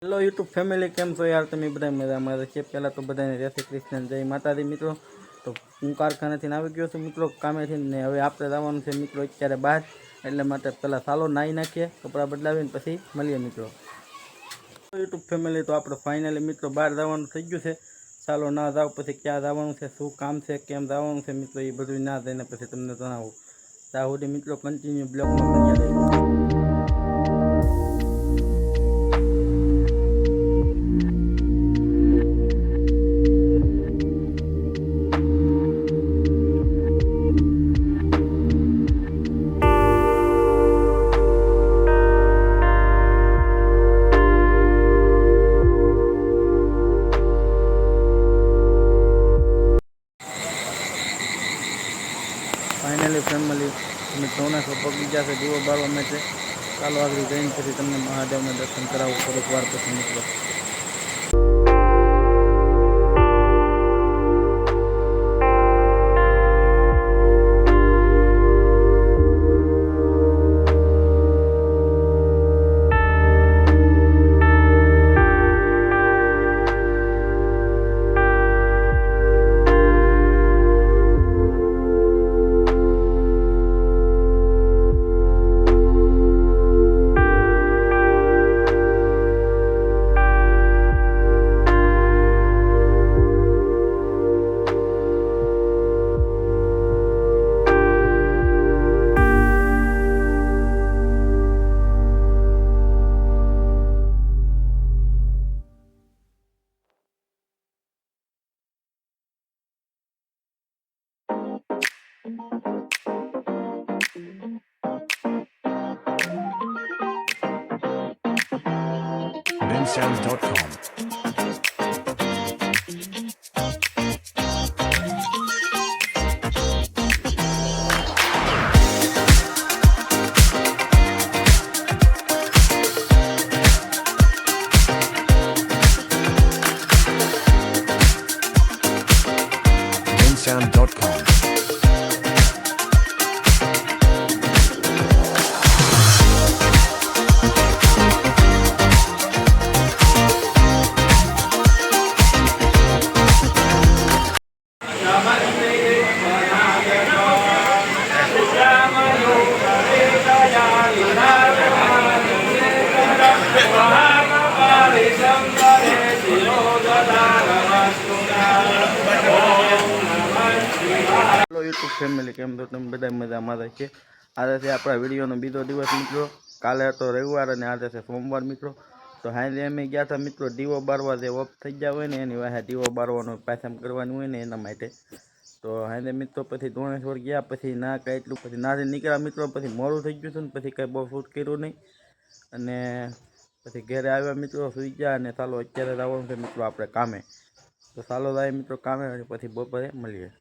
Hello YouTube family, કેમ છો યાર? તમે બધા મજામાં છે? પહેલાં તો બધાને જય શ્રી કૃષ્ણ, જય માતાજી મિત્રો. તો હું કારખાનેથી આવી ગયો છું મિત્રો, કામેથી, ને હવે આપણે જવાનું છે મિત્રો અત્યારે બહાર. એટલે માટે પહેલાં ચાલો નાહી નાખીએ, કપડાં બદલાવીને પછી મળીએ મિત્રો. યુટ્યુબ ફેમિલી, તો આપણે ફાઇનલી મિત્રો બહાર જવાનું થઈ ગયું છે. ચાલો ના જાવ પછી ક્યાં જવાનું છે, શું કામ છે, કેમ જવાનું છે મિત્રો, એ બધું ના જઈને પછી તમને જણાવું. ત્યાં સુધી મિત્રો કન્ટિન્યુ બ્લોગમાં બન્યા રહેજો. ફાઇનલી ફેમિલી, અમે ચોનાસો પગી ગયા છે દીવો બાળવા માટે. ચાલો આગળ જઈને પછી તમને મહાદેવના દર્શન કરાવું થોડીક વાર પછી મિત્રો. bensounds.com. bensound.com. Hello YouTube family, કેમ તો તમે બધા મજામાં છે? આજે છે આપણા વિડીયોનો બીજો દિવસ મિત્રો. કાલે હતો રવિવાર અને આજે છે સોમવાર મિત્રો. તો હાજે અમે ગયા હતા મિત્રો દીવો બારવા. જે ઓફ થઈ ગયા હોય ને એની વાહે દીવો બારવાનો પાછામ કરવાનું હોય ને એના માટે. તો હાજે મિત્રો પછી ધોણેશ્વર ગયા, પછી ના કાંઈ એટલું પછી નાથી નીકળ્યા મિત્રો. પછી મોડું થઈ ગયું હતું ને પછી કાંઈ બહુ શૂટ કર્યું નહીં. અને પછી ઘરે આવ્યા મિત્રો, સુઈ ગયા. અને ચાલો અત્યારે જવાનું છે મિત્રો આપણે કામે. તો ચાલો જાય મિત્રો કામે, પછી બપોરે મળીએ.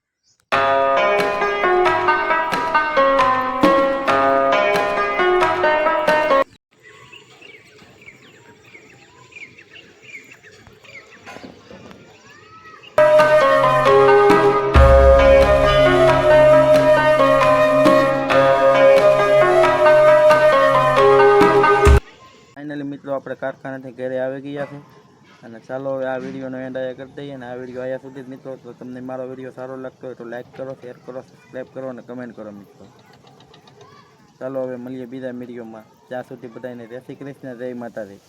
ફાઇનલી મિત્રો આપણે કારખાનાથી ઘરે આવી ગયા છે. અને ચાલો હવે આ વિડીયોનો એન્ડ અહીંયા કરી દઈએ. અને આ વિડીયો અહીંયા સુધી જ મિત્રો. તો તમને મારો વિડીયો સારો લાગતો હોય તો લાઈક કરો, શેર કરો, સબસ્ક્રાઈબ કરો અને કમેન્ટ કરો મિત્રો. ચાલો હવે મળીએ બીજા વિડીયોમાં. ત્યાં સુધી બધાને જય શ્રી કૃષ્ણ, જય માતાજી.